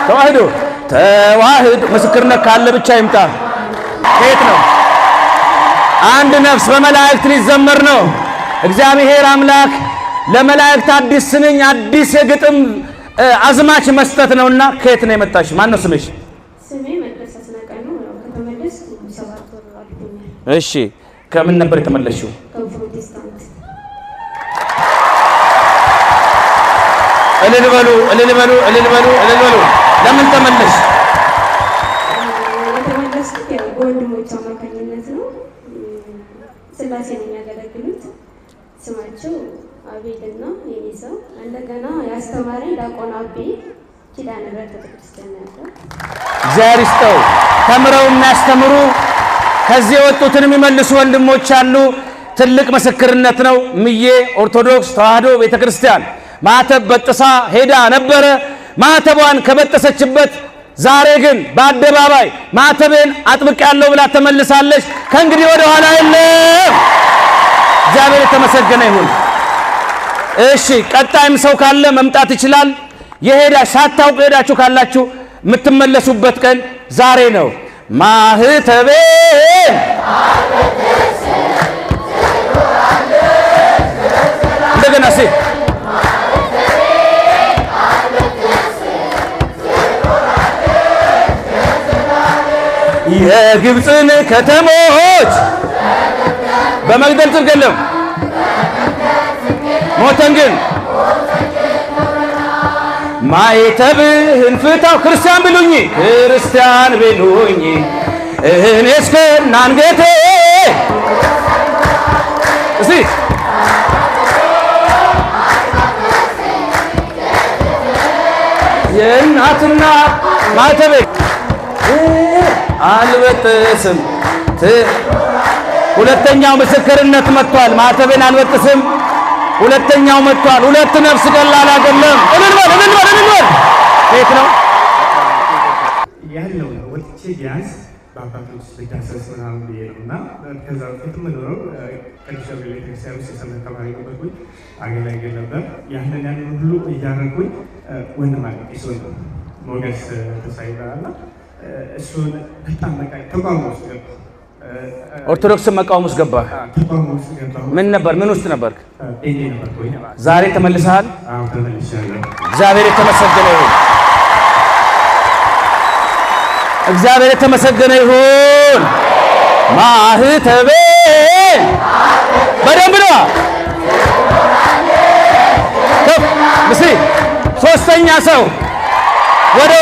ተዋህዶ ተዋህዶ ምስክርነት ካለ ብቻ ይምጣ። ከየት ነው? አንድ ነፍስ በመላእክት ሊዘመር ነው። እግዚአብሔር አምላክ ለመላእክት አዲስ ስንኝ አዲስ የግጥም አዝማች መስጠት ነውና ከየት ነው የመጣሽ? ማን ነው ስምሽ? ስሜ መቅደስ አስናቀኝ ነው። ከተመለስኩ 7 ወር አልፎኛል። እሺ ከምን ነበር የተመለሽው? ከፕሮቴስታንት። እልል በሉ እልል በሉ እልል በሉ እልል በሉ። ለምን ተመለሽ? የተመለስኩት ያው በወንድሞች አማካኝነት ነው። ስላሴ ነው የሚያገለግሉት። ስማቸው አቤልና የኔሰው እንደገና ያስተማረኝ ዲያቆን አቤ ኪዳነ ምሕረት ቤተክርስቲያን ያለው እግዚአብሔር ይስጠው። ተምረው የሚያስተምሩ ከዚህ የወጡትን የሚመልሱ ወንድሞች አሉ። ትልቅ ምስክርነት ነው። ምዬ ኦርቶዶክስ ተዋህዶ ቤተክርስቲያን ማተብ በጥሳ ሄዳ ነበረ። ማተቧን ከበጠሰችበት ዛሬ ግን በአደባባይ ማተቤን አጥብቄያለሁ ብላ ተመልሳለች። ከእንግዲህ ወደ ኋላ የለም። እግዚአብሔር የተመሰገነ ይሁን። እሺ ቀጣይም ሰው ካለ መምጣት ይችላል። የሄዳ ሳታውቁ ሄዳችሁ ካላችሁ የምትመለሱበት ቀን ዛሬ ነው። ማህተቤን እንደገና የግብፅን ከተሞች በመግደል ትርገለም ሞተን ግን ማይተብህን ፍታው። ክርስቲያን ብሉኝ ክርስቲያን ብሉኝ እኔ እስከ አንገቴ እስቲ የእናትና ማተቤ አልበጥስም። ሁለተኛው ምስክርነት መጥቷል። ማተቤን አልበጥስም። ሁለተኛው መጥቷል። ሁለት ነፍስ ቀላል አይደለም። እልል በል እልል በል እልል በል። ቤት ነው ያለው ነው። ወጥቼ ቢያንስ በአባቶች ልዳሰስ ምናምን ብዬ ነው እና ከዛ በፊት የምኖረው ቅዱስ ገብርኤል ቤተክርስቲያን ውስጥ የሰንበት ተማሪ ነበርኩኝ። አገለግል ነበር። ያንን ሁሉ እያደረጉኝ ወንድም አለቂስ ወንድም ሞገስ ተሳይ ይባላልና እሱን በጣም በቃ ተቋም ውስጥ ገባ። ኦርቶዶክስን መቃወም ውስጥ ገባ። ተቋም ውስጥ ገባ። ምን ነበር? ምን ውስጥ ነበርክ? እንዴ ነበርኩኝ። ዛሬ ተመልሰሃል። ተመልሻለሁ። እግዚአብሔር የተመሰገነ ይሁን። እግዚአብሔር የተመሰገነ ይሁን። ማህተቤ በደንብ ነው። ሶስተኛ ሰው ወደ